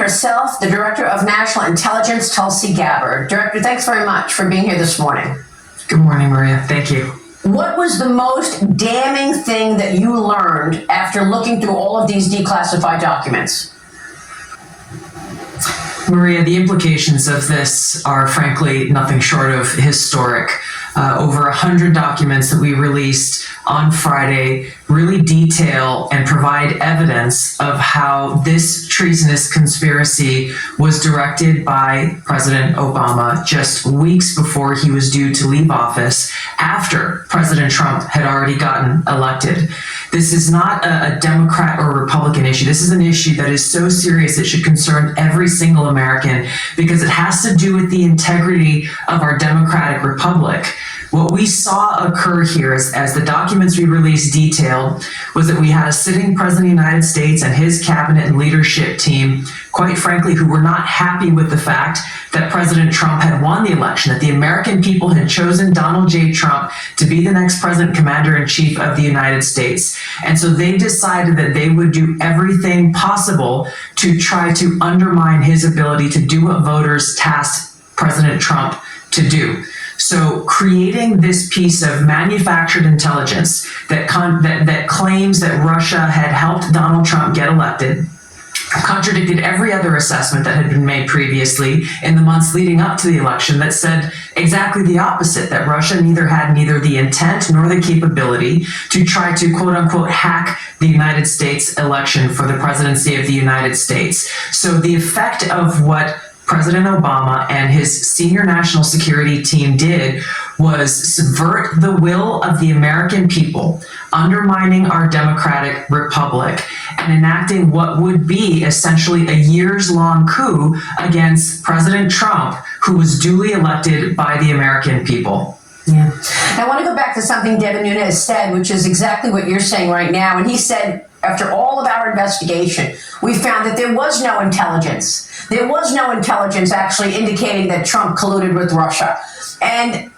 herself, the Director of National Intelligence, Tulsi Gabbard. Director, thanks very much for being here this morning. Good morning, Maria. Thank you. What was the most damning thing that you learned after looking through all of these declassified documents? Maria, the implications of this are frankly nothing short of historic. Over 100 documents that we released on Friday really detail and provide evidence of how this treasonous conspiracy was directed by President Obama just weeks before he was due to leave office, after President Trump had already gotten elected. This is not a Democrat or Republican issue. This is an issue that is so serious it should concern every single American, because it has to do with the integrity of our democratic republic. What we saw occur here, as the documents we released detailed, was that we had a sitting president of the United States and his cabinet and leadership team, quite frankly, who were not happy with the fact that President Trump had won the election, that the American people had chosen Donald J. Trump to be the next president, commander-in-chief of the United States. And so they decided that they would do everything possible to try to undermine his ability to do what voters tasked President Trump to do. So creating this piece of manufactured intelligence that claims that Russia had helped Donald Trump get elected contradicted every other assessment that had been made previously in the months leading up to the election that said exactly the opposite, that Russia had neither the intent nor the capability to try to quote unquote hack the United States election for the presidency of the United States. So the effect of what President Obama and his senior national security team did was subvert the will of the American people, undermining our democratic republic, and enacting what would be essentially a years-long coup against President Trump, who was duly elected by the American people. Yeah. I want to go back to something Devin Nunes said, which is exactly what you're saying right now. And he said, after all of our investigation, we found that there was no intelligence. There was no intelligence actually indicating that Trump colluded with Russia. And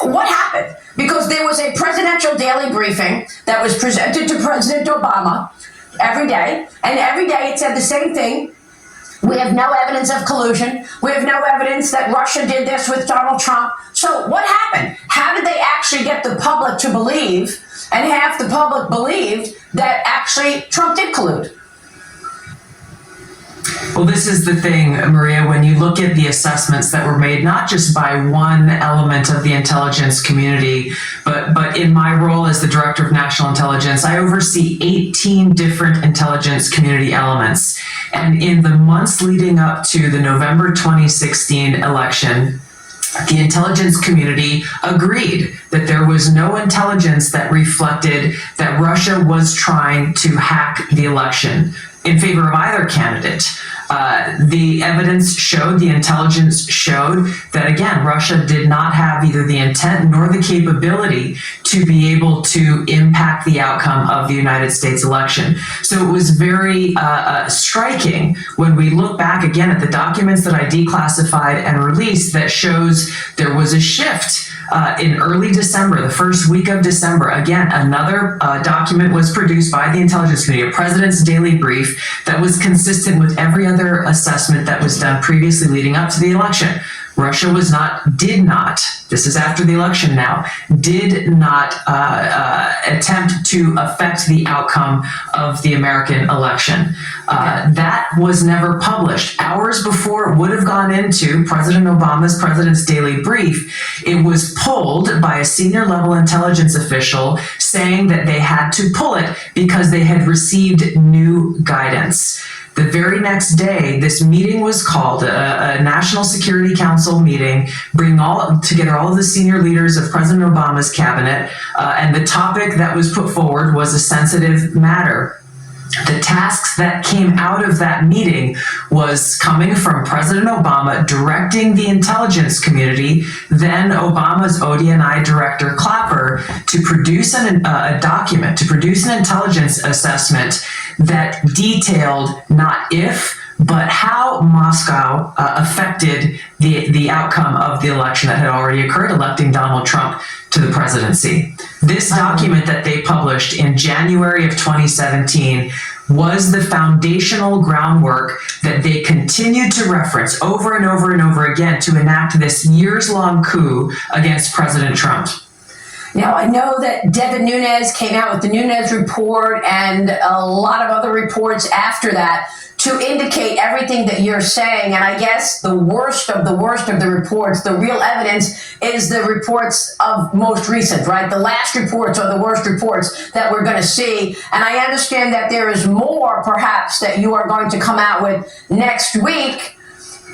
what happened? Because there was a presidential daily briefing that was presented to President Obama every day. And every day it said the same thing. We have no evidence of collusion. We have no evidence that Russia did this with Donald Trump. So what happened? How did they actually get the public to believe, and half the public believed, that actually Trump did collude? Well, this is the thing, Maria, when you look at the assessments that were made, not just by one element of the intelligence community, but in my role as the Director of National Intelligence, I oversee 18 different intelligence community elements. And in the months leading up to the November 2016 election, the intelligence community agreed that there was no intelligence that reflected that Russia was trying to hack the election in favor of either candidate. The evidence showed, the intelligence showed that, again, Russia did not have either the intent nor the capability to be able to impact the outcome of the United States election. So it was very striking when we look back again at the documents that I declassified and released that shows there was a shift. In early December, the first week of December, again, another document was produced by the intelligence community, a president's daily brief that was consistent with every other assessment that was done previously leading up to the election. Russia did not, this is after the election now, did not attempt to affect the outcome of the American election. That was never published. Hours before it would have gone into President Obama's President's Daily Brief, it was pulled by a senior level intelligence official saying that they had to pull it because they had received new guidance. The very next day, this meeting was called, a National Security Council meeting, bringing together all of the senior leaders of President Obama's cabinet, and the topic that was put forward was a sensitive matter. The tasks that came out of that meeting was coming from President Obama directing the intelligence community, then Obama's ODNI director Clapper, to produce a document, to produce an intelligence assessment that detailed not if, but how Moscow affected the outcome of the election that had already occurred, electing Donald Trump to the presidency. This document that they published in January of 2017 was the foundational groundwork that they continued to reference over and over and over again to enact this years-long coup against President Trump. Now, I know that Devin Nunes came out with the Nunes report and a lot of other reports after that to indicate everything that you're saying. And I guess the worst of the reports, the real evidence, is the reports of most recent, right? The last reports are the worst reports that we're going to see. And I understand that there is more, perhaps, that you are going to come out with next week.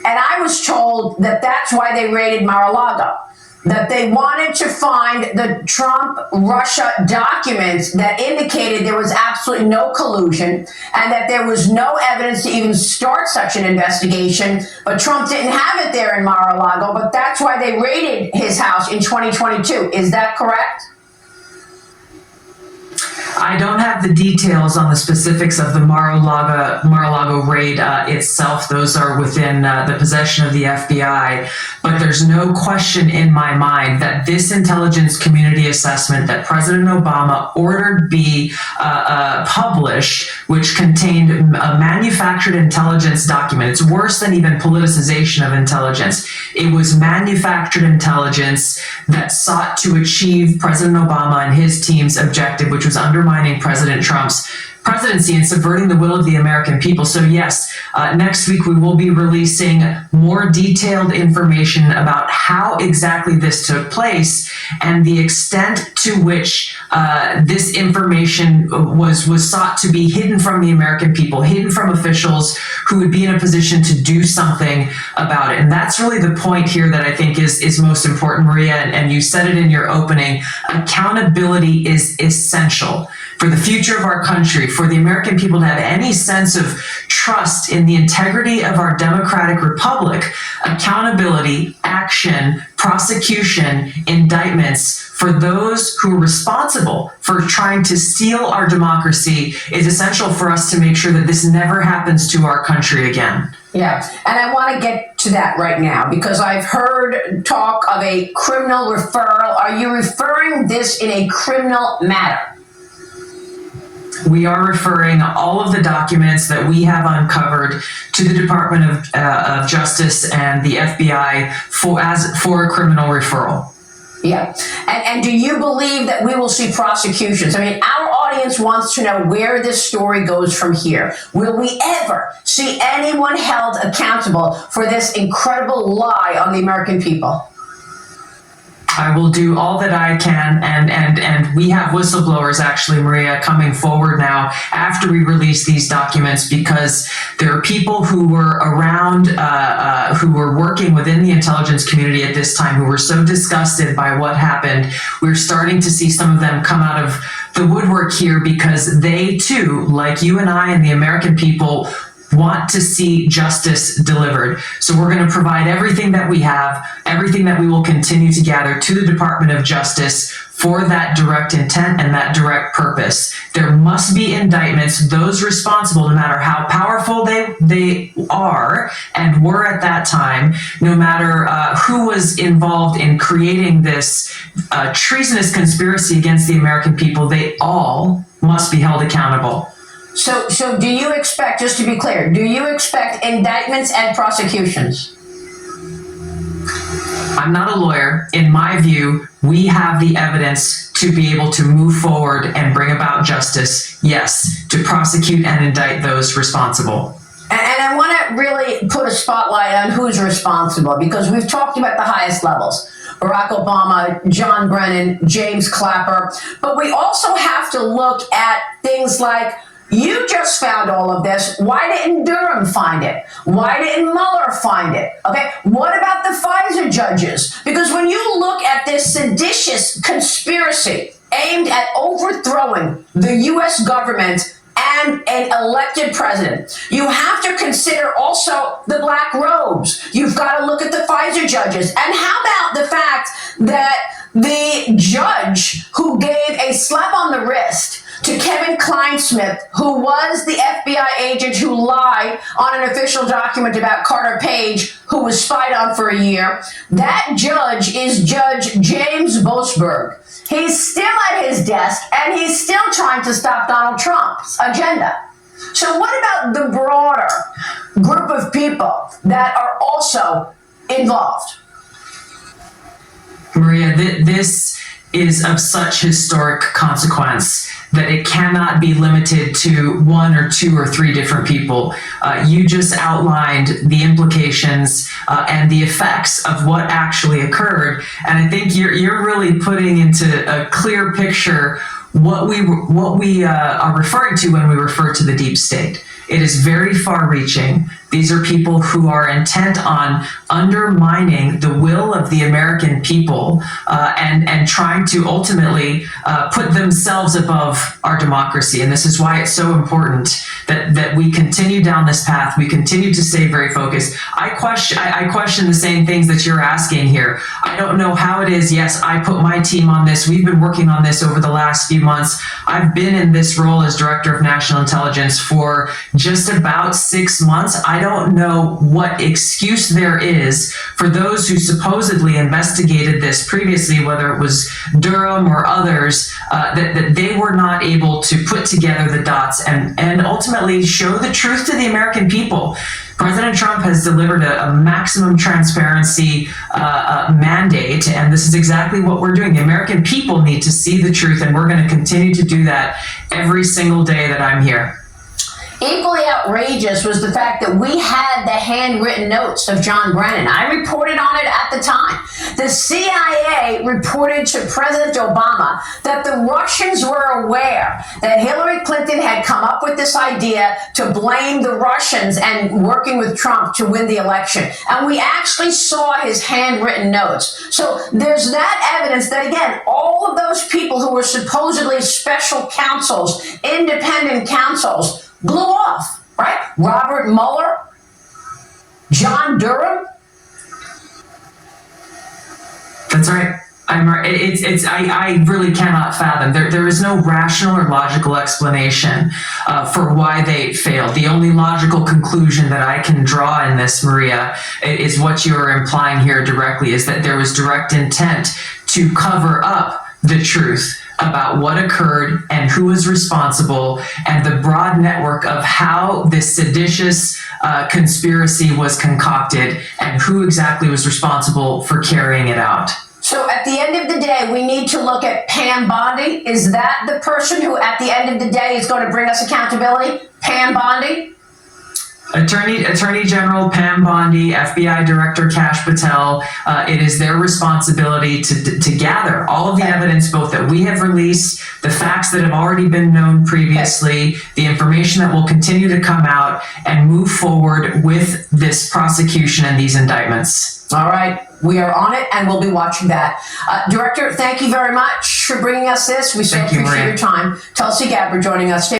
And I was told that that's why they raided Mar-a-Lago, that they wanted to find the Trump-Russia documents that indicated there was absolutely no collusion and that there was no evidence to even start such an investigation. But Trump didn't have it there in Mar-a-Lago, but that's why they raided his house in 2022. Is that correct? I don't have the details on the specifics of the Mar-a-Lago raid itself. Those are within the possession of the FBI. But there's no question in my mind that this intelligence community assessment that President Obama ordered be published, which contained a manufactured intelligence document. It's worse than even politicization of intelligence. It was manufactured intelligence that sought to achieve President Obama and his team's objective, which was undermining President Trump's presidency and subverting the will of the American people. So yes, next week we will be releasing more detailed information about how exactly this took place and the extent to which this information was sought to be hidden from the American people, hidden from officials who would be in a position to do something about it. And that's really the point here that I think is most important, Maria, and you said it in your opening. Accountability is essential for the future of our country, for the American people to have any sense of trust in the integrity of our democratic republic. Accountability, action, prosecution, indictments for those who are responsible for trying to steal our democracy is essential for us to make sure that this never happens to our country again. Yeah, and I want to get to that right now because I've heard talk of a criminal referral. Are you referring this in a criminal matter? We are referring all of the documents that we have uncovered to the Department of Justice and the FBI for a criminal referral. Yeah. And do you believe that we will see prosecutions? I mean, our audience wants to know where this story goes from here. Will we ever see anyone held accountable for this incredible lie on the American people? I will do all that I can, and we have whistleblowers, actually, Maria, coming forward now after we release these documents, because there are people who were around, who were working within the intelligence community at this time, who were so disgusted by what happened. We're starting to see some of them come out of the woodwork here because they too, like you and I and the American people, want to see justice delivered. So we're going to provide everything that we have, everything that we will continue to gather to the Department of Justice for that direct intent and that direct purpose. There must be indictments, those responsible, no matter how powerful they are and were at that time, no matter who was involved in creating this treasonous conspiracy against the American people, they all must be held accountable. So do you expect, just to be clear, do you expect indictments and prosecutions? I'm not a lawyer. In my view, we have the evidence to be able to move forward and bring about justice, yes, to prosecute and indict those responsible. And I want to really put a spotlight on who's responsible, because we've talked about the highest levels. Barack Obama, John Brennan, James Clapper. But we also have to look at things like, you just found all of this. Why didn't Durham find it? Why didn't Mueller find it? Okay, what about the FISA judges? Because when you look at this seditious conspiracy aimed at overthrowing the U.S. government and an elected president, you have to consider also the black robes. You've got to look at the FISA judges. And how about the fact that the judge who gave a slap on the wrist to Kevin Kleinsmith, who was the FBI agent who lied on an official document about Carter Page, who was spied on for a year, that judge is Judge James Boasberg. He's still at his desk, and he's still trying to stop Donald Trump's agenda. So what about the broader group of people that are also involved? Maria, this is of such historic consequence that it cannot be limited to one or two or three different people. You just outlined the implications and the effects of what actually occurred, and I think you're really putting into a clear picture what we are referring to when we refer to the deep state. It is very far-reaching. These are people who are intent on undermining the will of the American people and trying to ultimately put themselves above our democracy. And this is why it's so important that we continue down this path. We continue to stay very focused. I question the same things that you're asking here. I don't know how it is. Yes, I put my team on this. We've been working on this over the last few months. I've been in this role as Director of National Intelligence for just about 6 months. I don't know what excuse there is for those who supposedly investigated this previously, whether it was Durham or others, that they were not able to put together the dots and ultimately show the truth to the American people. President Trump has delivered a maximum transparency mandate, and this is exactly what we're doing. The American people need to see the truth, and we're going to continue to do that every single day that I'm here. Equally outrageous was the fact that we had the handwritten notes of John Brennan. I reported on it at the time. The CIA reported to President Obama that the Russians were aware that Hillary Clinton had come up with this idea to blame the Russians and working with Trump to win the election. And we actually saw his handwritten notes. So there's that evidence that, again, all of those people who were supposedly special counsels, independent counsels, blew off, right? Robert Mueller, John Durham. That's right. I really cannot fathom. There is no rational or logical explanation for why they failed. The only logical conclusion that I can draw in this, Maria, is what you're implying here directly, is that there was direct intent to cover up the truth about what occurred and who was responsible, and the broad network of how this seditious conspiracy was concocted and who exactly was responsible for carrying it out. So at the end of the day, we need to look at Pam Bondi. Is that the person who at the end of the day is going to bring us accountability? Pam Bondi? Attorney General Pam Bondi, FBI Director Kash Patel, it is their responsibility to gather all of the evidence, both that we have released, the facts that have already been known previously, the information that will continue to come out, and move forward with this prosecution and these indictments. All right. We are on it, and we'll be watching that. Director, thank you very much for bringing us this. We so appreciate your time. Tulsi Gabbard joining us.